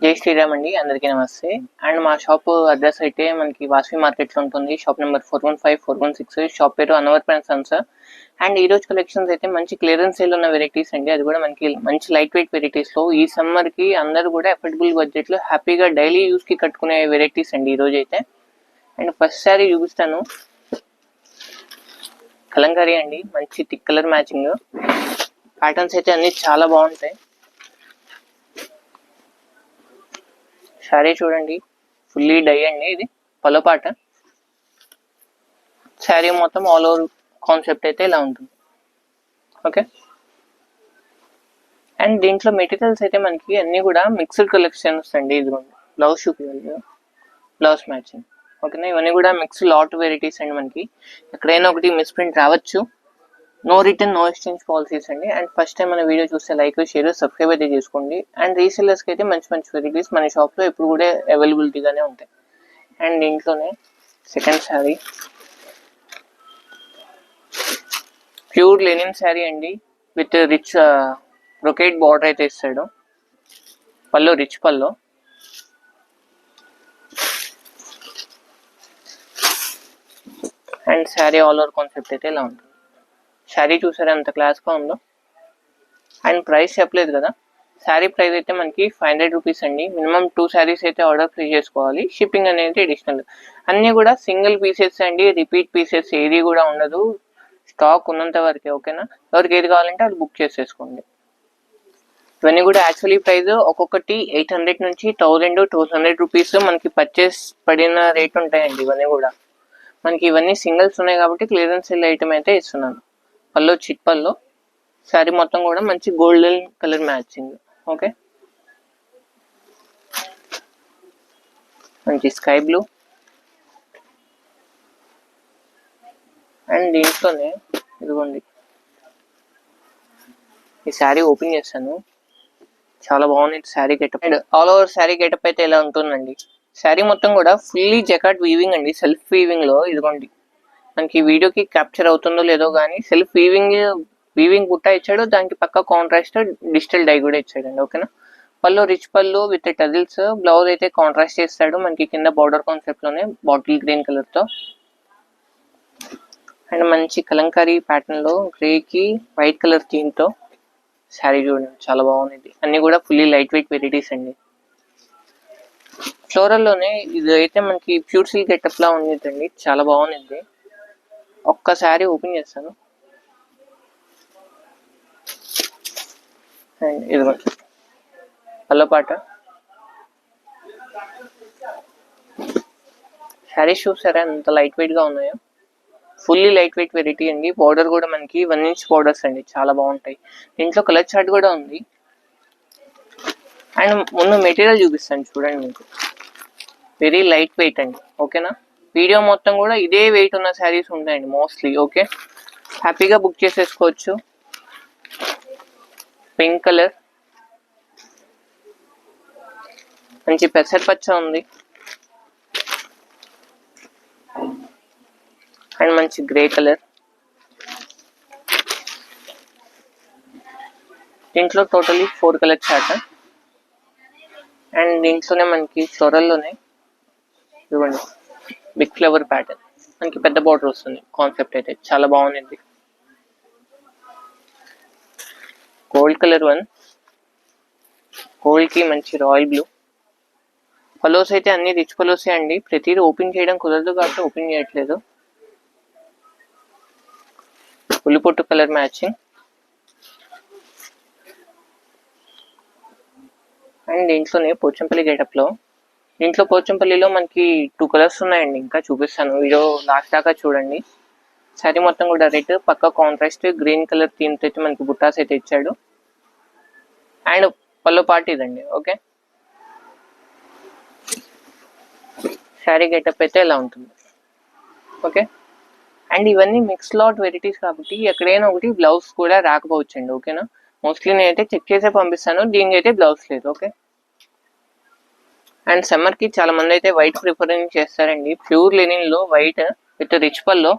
జై శ్రీరామ్ అండి, అందరికీ నమస్తే. అండ్ మా షాప్ అడ్రస్ అయితే మనకి వాసవి మార్కెట్లో ఉంటుంది. Shop number 415, 416. షాప్ పేరు అనవర్ పెన్ సన్స్. అండ్ ఈ రోజు కలెక్షన్స్ అయితే మంచి క్లియరెన్స్ సేల్ ఉన్న వెరైటీస్ అండి. అది కూడా మనకి మంచి లైట్ వెయిట్ వెరైటీస్లో ఈ సమ్మర్కి అందరూ కూడా అఫోర్డబుల్ బడ్జెట్లో హ్యాపీగా డైలీ యూస్కి కట్టుకునే వెరైటీస్ అండి ఈ రోజు అయితే. అండ్ ఫస్ట్ సారీ చూపిస్తాను, కలంకారీ అండి, మంచి థిక్ కలర్ మ్యాచింగ్. ప్యాటర్న్స్ అయితే అన్ని చాలా బాగుంటాయి. శారీ చూడండి, ఫుల్లీ డై అండి. ఇది పల్లో పాట. శారీ మొత్తం ఆల్ ఓవర్ కాన్సెప్ట్ అయితే ఇలా ఉంటుంది. ఓకే. అండ్ దీంట్లో మెటీరియల్స్ అయితే మనకి అన్ని కూడా మిక్స్డ్ కలెక్షన్స్ అండి. ఇదిగోండి బ్లౌజ్ చూపించాలి, బ్లౌజ్ మ్యాచింగ్. ఓకేనా, ఇవన్నీ కూడా మిక్స్డ్ లాట్ వెరైటీస్ అండి. మనకి ఎక్కడైనా ఒకటి మిస్ప్రింట్ రావచ్చు. No return, no exchange policies అండి. అండ్ ఫస్ట్ టైం మన వీడియో చూస్తే లైక్, షేర్, సబ్స్క్రైబ్ అయితే చేసుకోండి. అండ్ రీసెల్లర్స్కి అయితే మంచి మంచి వెరైటీస్ మన షాప్లో ఎప్పుడు కూడా అవైలబిలిటీగానే ఉంటాయి. అండ్ దీంట్లోనే second sari, pure linen sari అండి, విత్ రిచ్ బ్రొకేట్ బార్డర్ అయితే ఇస్తాడు. పల్లో రిచ్ పల్లో. And sari all over concept అయితే ఇలా ఉంటుంది. శారీ చూసారా ఎంత క్లాస్గా ఉందో. అండ్ ప్రైస్ చెప్పలేదు కదా, శారీ ప్రైస్ అయితే మనకి 500 రూపీస్ అండి. మినిమం 2 శారీస్ అయితే ఆర్డర్ ప్లేస్ చేసుకోవాలి. షిప్పింగ్ అనేది అడిషనల్. అన్నీ కూడా సింగిల్ పీసెస్ అండి, రిపీట్ పీసెస్ ఏది కూడా ఉండదు. స్టాక్ ఉన్నంత వరకే. ఓకేనా, ఎవరికి ఏది కావాలంటే అది బుక్ చేసేసుకోండి. ఇవన్నీ కూడా యాక్చువల్లీ ప్రైస్ ఒక్కొక్కటి 800 నుంచి 1200 రూపీస్ మనకి పర్చేస్ పడిన రేట్ ఉంటాయండి. ఇవన్నీ కూడా మనకి ఇవన్నీ సింగిల్స్ ఉన్నాయి కాబట్టి క్లియరెన్స్ సేల్ ఐటమ్ అయితే ఇస్తున్నాను. పల్లో చిట్ పల్లో, శారీ మొత్తం కూడా మంచి గోల్డెన్ కలర్ మ్యాచింగ్. ఓకే, మంచి స్కై బ్లూ. అండ్ దీంట్లోనే ఇదిగోండి ఈ శారీ ఓపెన్ చేస్తాను, చాలా బాగుంది sari getup. And all over sari getup అయితే ఇలా ఉంటుందండి. శారీ మొత్తం కూడా ఫుల్లీ జకాట్ వీవింగ్ అండి, సెల్ఫ్ వీవింగ్ లో. ఇదిగోండి మనకి వీడియోకి క్యాప్చర్ అవుతుందో లేదో కానీ సెల్ఫ్ వీవింగ్ బుట్ట ఇచ్చాడు. దానికి పక్క కాంట్రాస్ట్ డిజిటల్ డై కూడా ఇచ్చాడండి. ఓకేనా, పళ్ళు రిచ్ పళ్ళు విత్ టజిల్స్. బ్లౌజ్ అయితే కాంట్రాస్ట్ చేస్తాడు మనకి కింద బార్డర్ కాన్సెప్ట్ లోనే బాటిల్ గ్రీన్ కలర్ తో. అండ్ మంచి కలంకారీ ప్యాటర్న్ లో గ్రేకి వైట్ కలర్ థీమ్ తో శారీ చూడండి, చాలా బాగుంది. అన్ని కూడా ఫుల్లీ లైట్ వెయిట్ వెరైటీస్ అండి. ఫ్లోరల్ లోనే ఇది అయితే మనకి ప్యూర్ సిల్క్ గెటప్ లా ఉండేదండి, చాలా బాగుంది. ఒక్కసారి ఓపెన్ చేస్తాను. అండ్ ఇదిగో పల్లపాట. శారీస్ చూసారా ఎంత లైట్ వెయిట్ గా ఉన్నాయో. ఫుల్లీ లైట్ వెయిట్ వెరైటీ అండి. బార్డర్ కూడా మనకి 1 ఇంచ్ బార్డర్స్ అండి, చాలా బాగుంటాయి. దీంట్లో కలర్ చార్ట్ కూడా ఉంది. అండ్ ముందు మెటీరియల్ చూపిస్తాను చూడండి, మీకు వెరీ లైట్ వెయిట్ అండి. ఓకేనా, వీడియో మొత్తం కూడా ఇదే వెయిట్ ఉన్న శారీస్ ఉంటాయండి మోస్ట్లీ. ఓకే, హ్యాపీగా బుక్ చేసేసుకోవచ్చు. పింక్ కలర్, మంచి పెసర పచ్చ ఉంది. అండ్ మంచి గ్రే కలర్. దీంట్లో టోటలీ 4 కలర్ చార్ట్. అండ్ దీంట్లోనే మనకి ఫ్లోరల్లోనే ఇవ్వండి బిగ్ ఫ్లవర్ ప్యాటర్న్, మనకి పెద్ద బార్డర్ వస్తుంది. కాన్సెప్ట్ అయితే చాలా బాగుంది. గోల్డ్ కలర్ వన్, గోల్డ్ కి మంచి రాయల్ బ్లూ. పలోస్ అయితే అన్ని రిచ్ పలోసే అండి. ప్రతిదీ ఓపెన్ చేయడం కుదరదు కాబట్టి ఓపెన్ చేయట్లేదు. పులిపొట్టు కలర్ మ్యాచింగ్. అండ్ దీంట్లోనే పోచంపల్లి గెటప్ లో, దీంట్లో పోచంపల్లిలో మనకి 2 కలర్స్ ఉన్నాయండి. ఇంకా చూపిస్తాను, వీడియో లాస్ట్ దాకా చూడండి. శారీ మొత్తం కూడా రెడ్, పక్క కాంట్రాస్ట్ గ్రీన్ కలర్ థీమ్ తో అయితే మనకి బుట్టాస్ అయితే ఇచ్చాడు. అండ్ పల్లో పార్ట్ ఇదండి. ఓకే, శారీ గెటప్ అయితే ఇలా ఉంటుంది. ఓకే, అండ్ ఇవన్నీ మిక్స్ లాట్ వెరైటీస్ కాబట్టి ఎక్కడైనా ఒకటి బ్లౌజ్ కూడా రాకపోవచ్చండి. ఓకేనా, మోస్ట్లీ నేనైతే చెక్ చేసే పంపిస్తాను, దీనికి అయితే బ్లౌజ్ లేదు. ఓకే, అండ్ సమ్మర్ కి చాలా మంది అయితే వైట్ ప్రిఫరెన్స్ చేస్తారండి. ప్యూర్ లెనిన్ లో వైట్ విత్ రిచ్ పల్లో.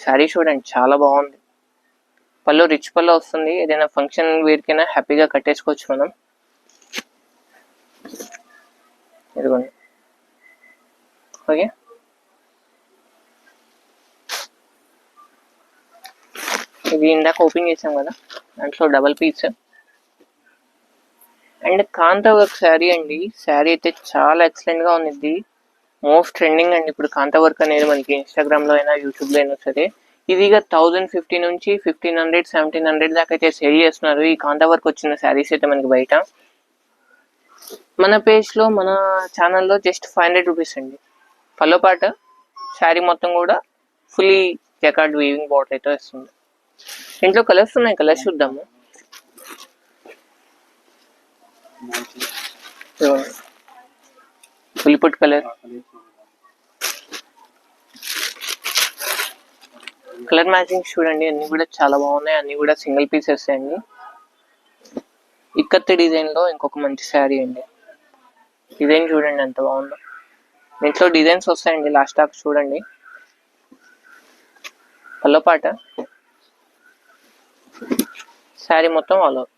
శారీ చూడండి చాలా బాగుంది. పళ్ళు రిచ్ పళ్ళు వస్తుంది, ఏదైనా ఫంక్షన్ వేర్కైనా హ్యాపీగా కట్టేసుకోవచ్చు మనం. ఇదిగోండి. ఓకే, ఇది ఇందాక ఓపెన్ చేసాం కదా, దాంట్లో double piece. And kantha work sari అండి. శారీ అయితే చాలా ఎక్సలెంట్గా ఉంది. మోస్ట్ ట్రెండింగ్ అండి ఇప్పుడు కాంతా వర్క్ అనేది మనకి ఇన్స్టాగ్రామ్లో అయినా యూట్యూబ్లో అయినా సరే. ఇదిగా 1050 నుంచి 1500 1700 దాకా అయితే సేల్ చేస్తున్నారు ఈ కాంతా వర్క్ వచ్చిన శారీస్ అయితే మనకి బయట. మన పేజ్లో మన ఛానల్లో జస్ట్ 500 రూపీస్ అండి. పల్లో పాట శారీ మొత్తం కూడా ఫుల్లీ జకార్డ్ వీవింగ్ బార్డర్ అయితే వస్తుంది. ఇంట్లో కలర్స్ ఉన్నాయి, కలర్స్ చూద్దాము. పులిపుట్ కలర్, కలర్ మ్యాచింగ్ చూడండి, అన్ని కూడా చాలా బాగున్నాయి. అన్ని కూడా సింగిల్ పీసెస్ అండి. ఇక్కత్ డిజైన్ లో ఇంకొక మంచి శారీ అండి. డిజైన్ చూడండి ఎంత బాగుందో. దీంట్లో డిజైన్స్ వస్తాయండి, లాస్ట్ దాకా చూడండి. పల్లో పాట శారీ మొత్తం ఆల్ ఓవర్.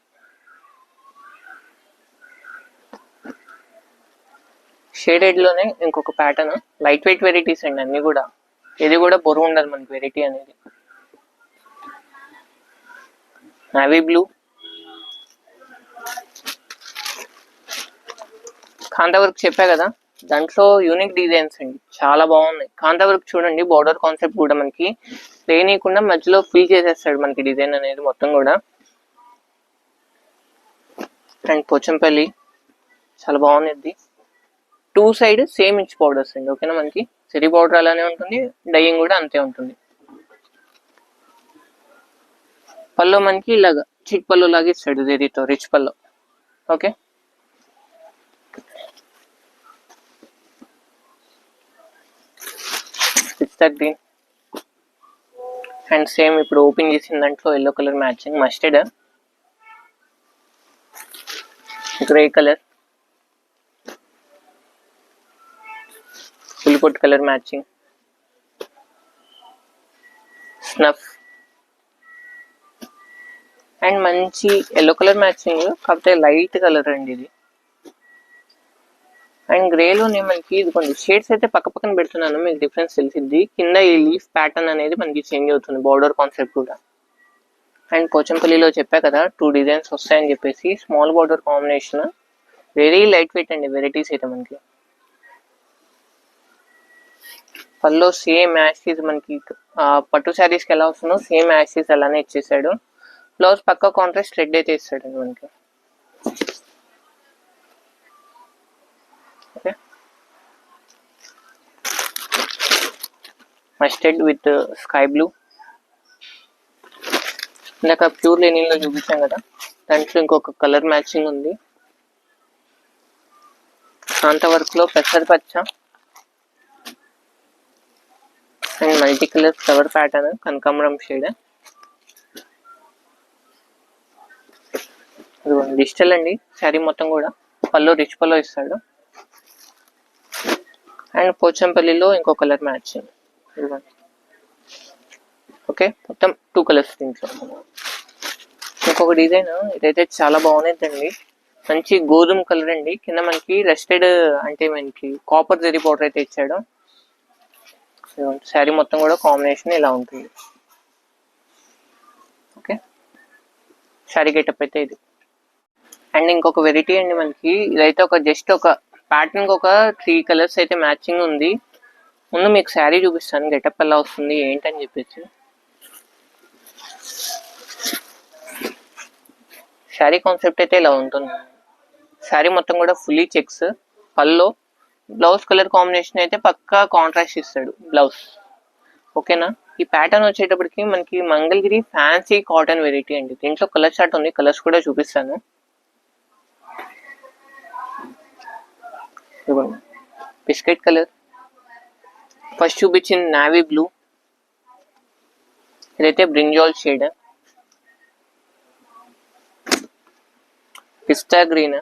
షేడెడ్ లోనే ఇంకొక ప్యాటర్న్, లైట్ వెయిట్ వెరైటీస్ అండి అన్ని కూడా. ఇది కూడా బరువు ఉండదు మనకి వెరైటీ అనేది. నావీ బ్లూ, కాంతా వర్క్ చెప్పా కదా, దాంట్లో యూనిక్ డిజైన్స్ అండి, చాలా బాగున్నాయి. కాంతా వర్క్ చూడండి, బార్డర్ కాన్సెప్ట్ కూడా మనకి లేనియకుండా మధ్యలో ఫిల్ చేసేస్తాడు మనకి డిజైన్ అనేది మొత్తం కూడా. అండ్ పోచంపల్లి చాలా బాగుంది. 2 సైడ్ సేమ్ ఇంచ్ బార్డర్స్ అండి. ఓకేనా, మనకి సిరీ బార్డర్ అలానే ఉంటుంది, డైయింగ్ కూడా అంతే ఉంటుంది. పళ్ళు మనకి ఇలాగా చిట్ పళ్ళు లాగా ఇస్తాడు జరీతో, రిచ్ పళ్ళు. ఓకే, పిస్తా గ్రీన్ అండ్ సేమ్ ఇప్పుడు ఓపెన్ చేసిన దాంట్లో yellow colour matching, mustard, grey colour, పులిపుట్ కలర్ మ్యాచింగ్, స్నఫ్ అండ్ మంచి ఎల్లో కలర్ మ్యాచింగ్, కాకపోతే లైట్ కలర్ అండి ఇది. అండ్ గ్రేలోనే మనకి ఇది కొన్ని షేడ్స్ అయితే పక్క పక్కన పెడుతున్నాను, మీకు డిఫరెన్స్ తెలిసింది. కింద ఈ లీఫ్ ప్యాటర్న్ అనేది మనకి చేంజ్ అవుతుంది, బార్డర్ కాన్సెప్ట్ కూడా. అండ్ పోచంపల్లిలో చెప్పా కదా 2 డిజైన్స్ వస్తాయని చెప్పేసి, small border combination, very light weight అండి వెరైటీస్ అయితే మనకి. పల్లో సేమ్ యాషీస్ మనకి పట్టు శారీస్కి ఎలా వస్తుందో సేమ్ యాషీస్ అలానే ఇచ్చేసాడు. బ్లౌజ్ పక్క కాంట్రాస్ట్ రెడ్ అయితే ఇస్తాడండి మనకి. Okay, mustard with sky blue. ఇందాక ప్యూర్ లెనిన్లో చూపించాం కదా, దాంట్లో ఇంకొక కలర్ మ్యాచింగ్ ఉంది. కాంతా వర్క్లో పెసర పచ్చ and multi colour flower pattern, కనకాంబరం షేడ్. డిజిటల్ అండి శారీ మొత్తం కూడా. పళ్ళు రిచ్ పళ్ళు ఇస్తాడు. అండ్ పోచంపల్లిలో ఇంకో కలర్ మ్యాచింగ్. ఓకే, మొత్తం 2 కలర్స్ దీంట్లో. ఇంకొక డిజైన్ ఇదైతే చాలా బాగుందండి, మంచి గోధుమ కలర్ అండి. కింద మనకి రెస్టెడ్ అంటే మనకి కాపర్ జరీ బార్డర్ అయితే ఇచ్చాడు. శారీ మొత్తం కూడా కాంబినేషన్ ఇలా ఉంటుంది. ఓకే, శారీ గెటప్ అయితే ఇది. అండ్ ఇంకొక వెరైటీ అండి మనకి, ఇదైతే ఒక జస్ట్ ఒక ప్యాటర్న్ ఒక 3 కలర్స్ అయితే మ్యాచింగ్ ఉంది. ముందు మీకు శారీ చూపిస్తాను, గెటప్ ఎలా వస్తుంది ఏంటని చెప్పేసి. శారీ కాన్సెప్ట్ అయితే ఇలా ఉంటుంది. శారీ మొత్తం కూడా ఫుల్లీ చెక్స్, పల్లో బ్లౌజ్ కలర్ కాంబినేషన్ అయితే పక్కా కాంట్రాస్ట్ ఇస్తాడు బ్లౌజ్. ఓకేనా, ఈ ప్యాటర్న్ వచ్చేటప్పటికి మనకి మంగళగిరి ఫ్యాన్సీ కాటన్ వెరైటీ అండి. దీంట్లో కలర్ చార్ట్ ఉంది, కలర్స్ కూడా చూపిస్తాను. బిస్కెట్ కలర్, ఫస్ట్ చూపించిన నావీ బ్లూ, ఇదైతే బ్రింజాల్ షేడ్, పిస్తా గ్రీన్,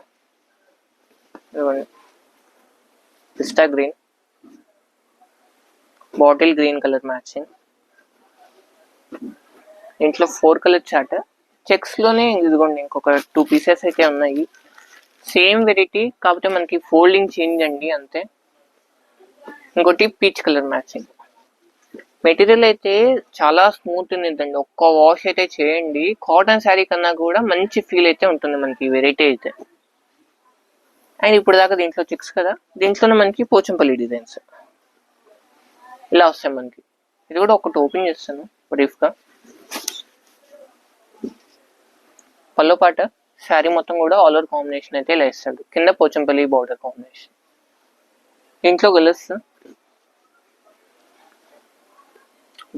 పిస్తా green, bottle green colour matching, దీంట్లో 4 కలర్ చార్ట్. చెక్స్లోనే ఇదిగోండి ఇంకొక 2 పీసెస్ అయితే ఉన్నాయి. సేమ్ వెరైటీ కాకపోతే మనకి ఫోల్డింగ్ చేంజ్ అండి అంతే. ఇంకోటి పీచ్ కలర్ మ్యాచింగ్. మెటీరియల్ అయితే చాలా స్మూత్ ఉంటుందండి. ఒక్క వాష్ అయితే చేయండి, కాటన్ శారీ కన్నా కూడా మంచి ఫీల్ అయితే ఉంటుంది మనకి వెరైటీ అయితే. అండ్ ఇప్పుడు దాకా దీంట్లో చెక్స్ కదా, దీంట్లోనే మనకి పోచంపల్లి డిజైన్స్ ఇలా వస్తాయి మనకి. ఇది కూడా ఒకటి ఓపెన్ చేస్తాను బ్రీఫ్గా. పల్లో పాట శారీ మొత్తం కూడా ఆల్ ఓవర్ కాంబినేషన్ అయితే ఇలా ఇస్తాడు, కింద పోచంపల్లి బార్డర్ కాంబినేషన్. దీంట్లో colours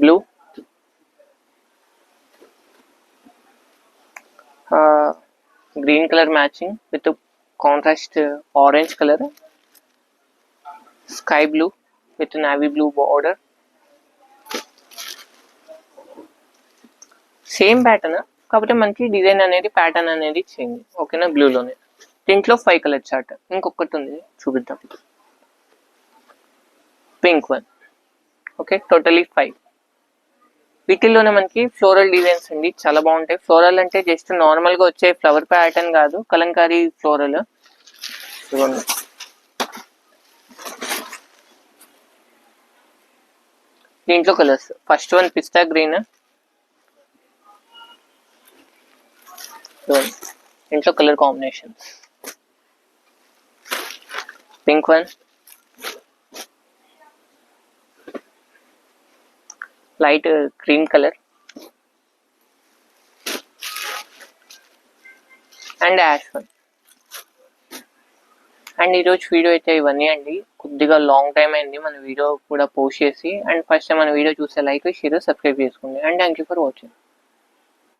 blue, green colour matching with contrast orange colour, sky blue with navy blue border. Same pattern కాకపోతే మనకి డిజైన్ అనేది ప్యాటర్న్ అనేది చేంజ్. ఓకేనా, బ్లూలోనే. దీంట్లో 5 కలర్ చార్ట్. ఇంకొకటి ఉంది చూపిద్దాం, పింక్ వన్. Okay, totally 5. వీటిల్లోనే మనకి ఫ్లోరల్ డిజైన్స్ అండి, చాలా బాగుంటాయి. ఫ్లోరల్ అంటే జస్ట్ నార్మల్గా వచ్చే ఫ్లవర్ ప్యాటర్న్ కాదు, కలంకారీ ఫ్లోరల్. దీంట్లో కలర్స్ ఫస్ట్ వన్ పిస్తా గ్రీన్. దీంట్లో colour combinations pink one, light cream colour and ash one. And ఈరోజు వీడియో అయితే ఇవన్నీ అండి. కొద్దిగా లాంగ్ టైం అయింది మన వీడియో కూడా పోస్ట్ చేసి. అండ్ ఫస్ట్ టైం మన వీడియో చూస్తే లైక్, షేర్, సబ్స్క్రైబ్ చేసుకోండి. And thank you for watching.